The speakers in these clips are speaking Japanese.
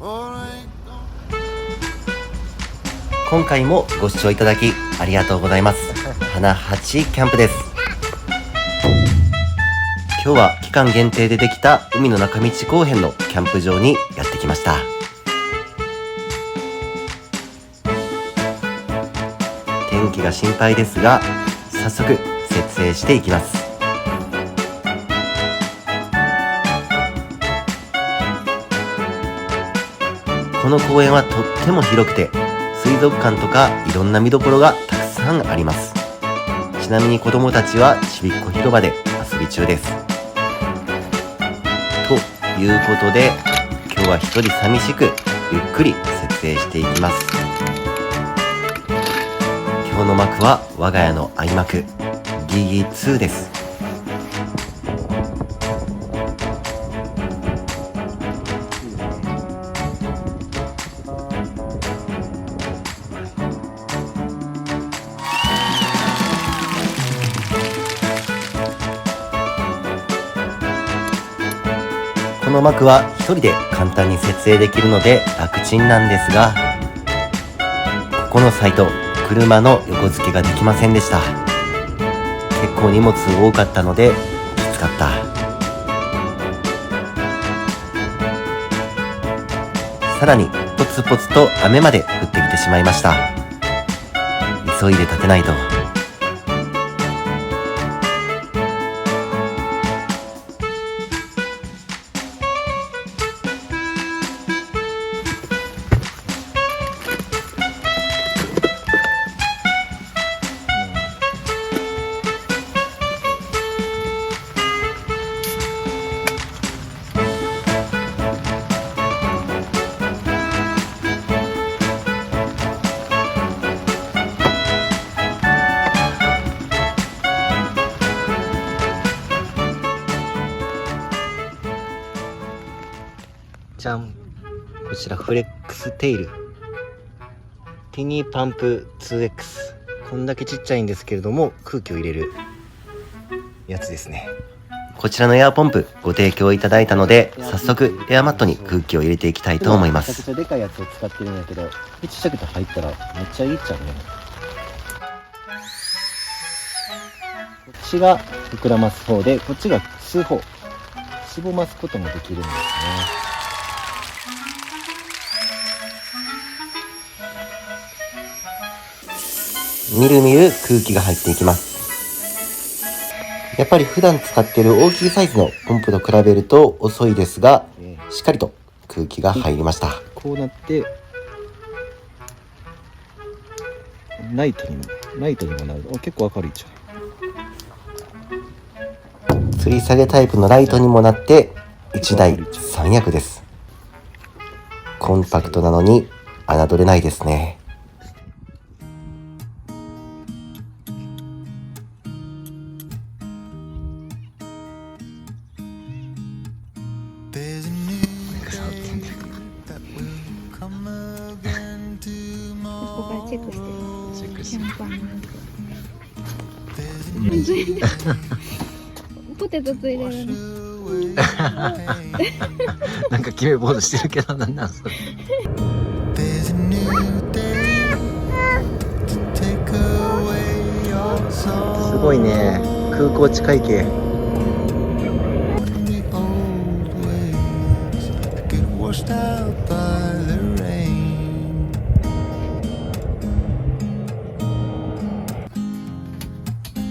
今回もご視聴いただきありがとうございます。花8キャンプです。今日は期間限定でできた海の中道後編のキャンプ場にやってきました。天気が心配ですが、早速設営していきます。この公園はとっても広くて、水族館とかいろんな見どころがたくさんあります。ちなみに子供たちはちびっこ広場で遊び中です。ということで、今日は一人寂しくゆっくり設営していきます。今日の幕は我が家の愛幕ギギ2です。この幕は一人で簡単に設営できるので楽ちんなんですが、ここのサイト、車の横付けができませんでした。結構荷物多かったのできつかった。さらにポツポツと雨まで降ってきてしまいました。急いで立てないと。じゃん、こちらフレックステイルティニーパンプ 2X、 こんだけちっちゃいんですけれども空気を入れるやつですね。こちらのエアポンプご提供いただいたので、早速エアマットに空気を入れていきたいと思います。めちゃくちゃでかいやつを使ってるんだけど、ちっちゃくて入ったらめっちゃいいっちゃうね。こっちが膨らます方で、こっちが吸う方、しぼますこともできるんですね。みるみる空気が入っていきます。やっぱり普段使っている大きいサイズのポンプと比べると遅いですが、しっかりと空気が入りました。こうなってライトにもなる。結構明るいじゃん。吊り下げタイプのライトにもなって1台3役です。コンパクトなのに侮れないですね。ここからチェックしてる。チェックしキャンパーのやつ。ポテトついでるの。なんか決めポーズしてるけど、なんなんそれ。すごいね、空港近い系。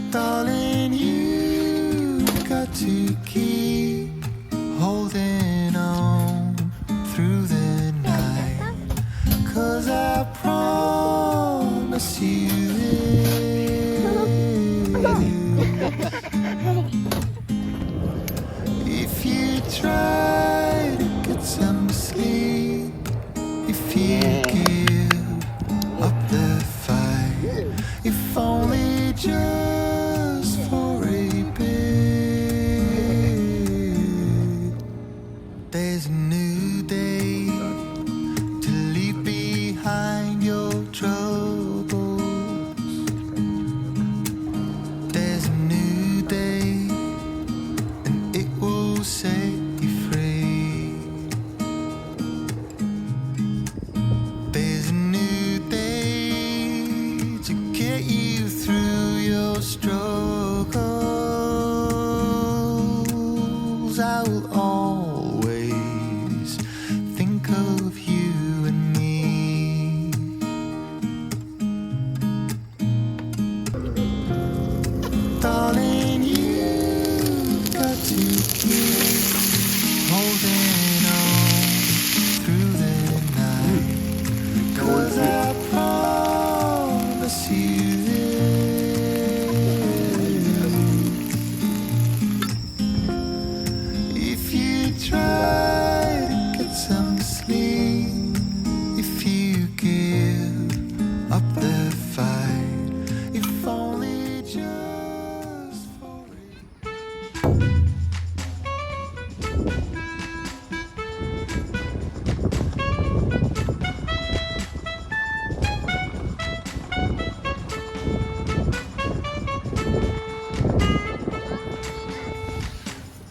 Darling, you got to keep holding on through the night, 'cause I promise you if you try to get some sleep, if you give up the fight, if only just for a bit. There's a new day to leave behind your troubles. There's a new day and it will set you free.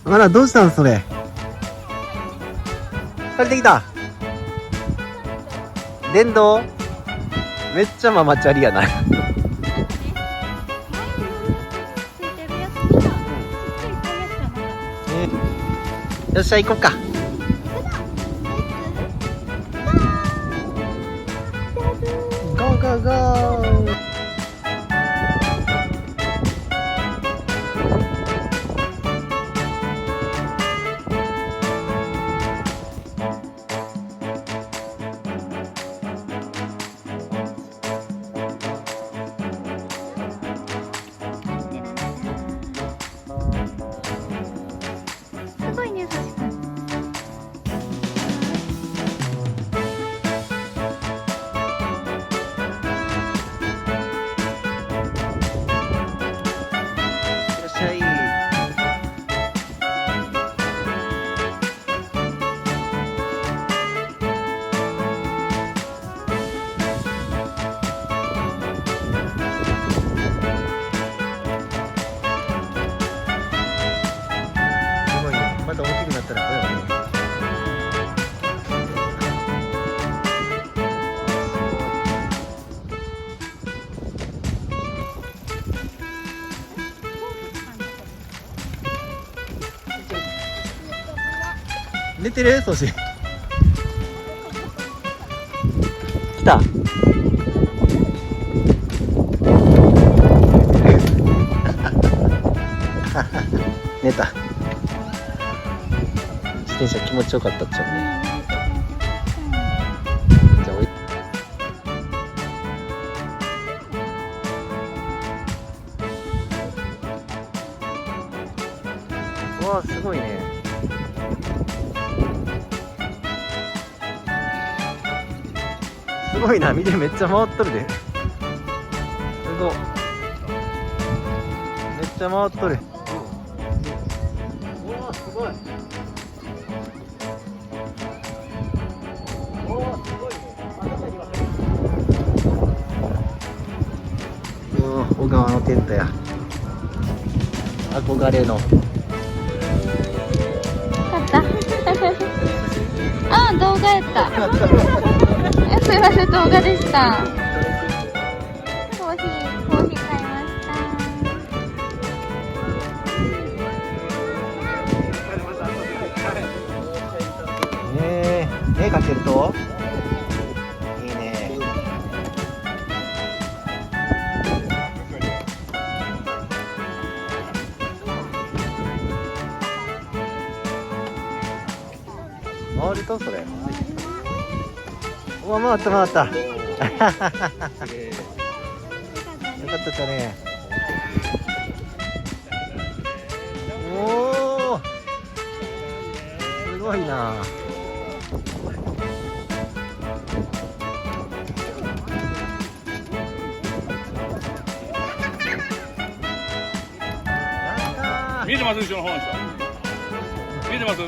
あら、どうしたのそれ。帰ってきた。電動めっちゃママチャリやな。ついてるやつがちっちゃいタイヤしかなかった。よっしゃ行こっか。ゴーゴーゴー。すごいね、さしくん。いらっしゃい。すごいね。また大きくなったらこれはね。寝てる？ソシ。来た。寝た。自転車気持ちよかったっちゃうね。じゃあうわあ、すごいね。すごいな、見てめっちゃ回っとるで。すごい。めっちゃ回っとる。おお、すごい。おお、すごいね。おお、小川のテントや。憧れの。よかった。あ、動画やった。すいません、動画でした。コーヒー買いました。絵描けるといいね。回るとそれ。うわ、回った回った。よかったですね。おお、すごいな。見えてます？後ろの方の人見えてます？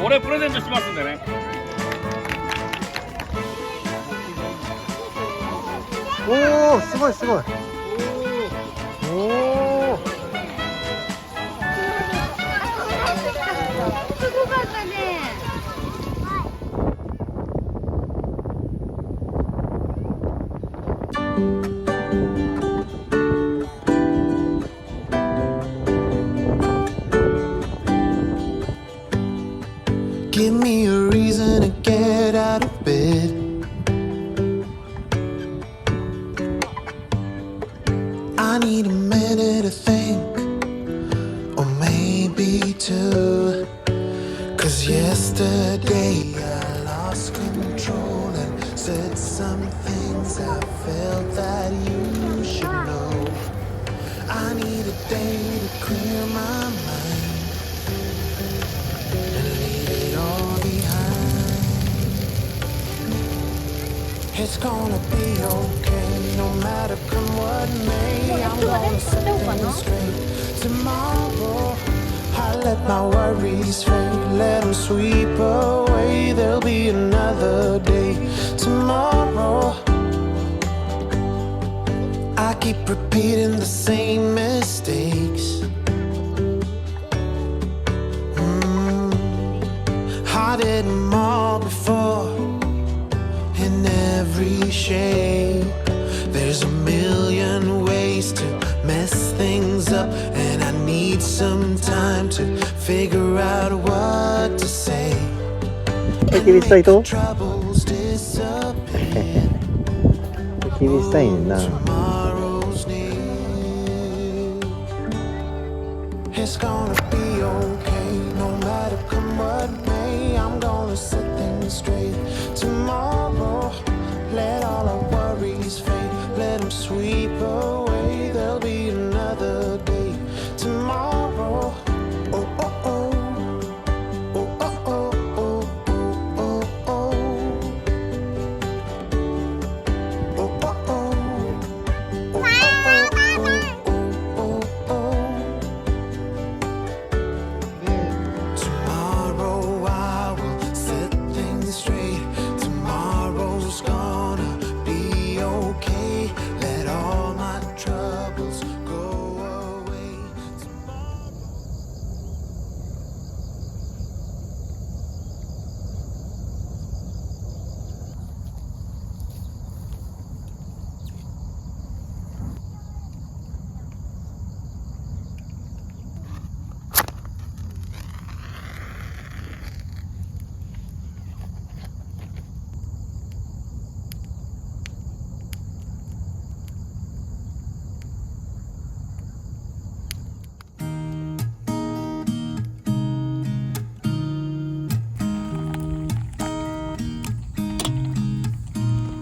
俺プレゼントしますんでね。おお、すごいすごい。おお。すごかったね。Give me a reason to get out of bed. I need a minute to think, or maybe two. 'Cause yesterday I lost control and said some things I felt that you should know. I need a day to clear my mind and leave it all behind. It's gonna be okay, no matter come what may. I'm gonna set things straight tomorrow. I let my worries fade, let them sweep away. There'll be another day tomorrow. I keep repeating the same mistakes. tried them all before in every shape. There's a million ways to mess things up, and I need some time to figure out what to say. 焚き火したいと Troubles disappear. 焚き火したいねんな。 Tomorrow's near. It's gonna be okay, no matter come what may. I'm gonna set things straight tomorrow. Let all our worries fade, let them sweep away. There'll be another day tomorrow. Oh, oh, oh. Oh, oh, oh, oh, oh, oh, oh. Oh, oh, oh. Oh, oh, oh, oh, oh. Tomorrow I will set things straight. Tomorrow's gonna be okay. Let all my troubles go away.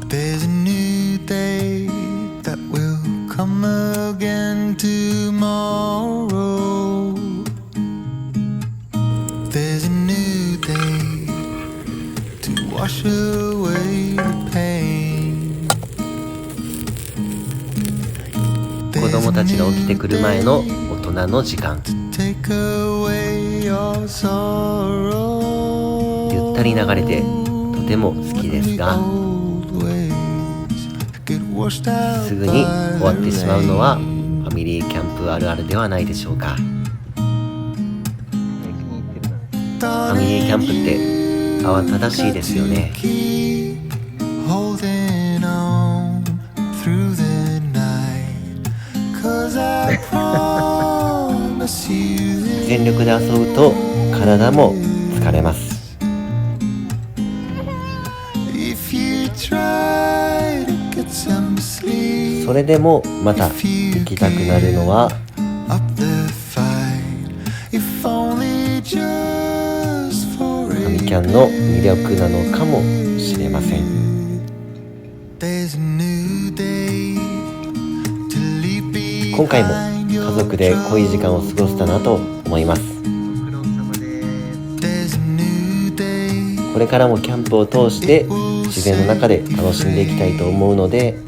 There's a new day that will come again tomorrow. There's a new day to wash away the pain. 子供たちが起きてくる前の大人の時間。 Take away your sorrow. ゆったり流れてとても好きですが、すぐに終わってしまうのはファミリーキャンプあるあるではないでしょうか。ファミリーキャンプって慌ただしいですよね。全力で遊ぶと体も疲れます。それでもまた行きたくなるのはファミキャンの魅力なのかもしれません。今回も家族で濃い時間を過ごせたなと思います。これからもキャンプを通して自然の中で楽しんでいきたいと思うので、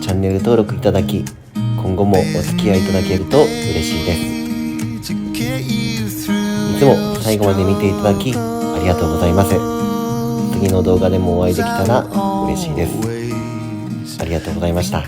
チャンネル登録いただき、今後もお付き合いいただけると嬉しいです。いつも最後まで見ていただきありがとうございます。次の動画でもお会いできたら嬉しいです。ありがとうございました。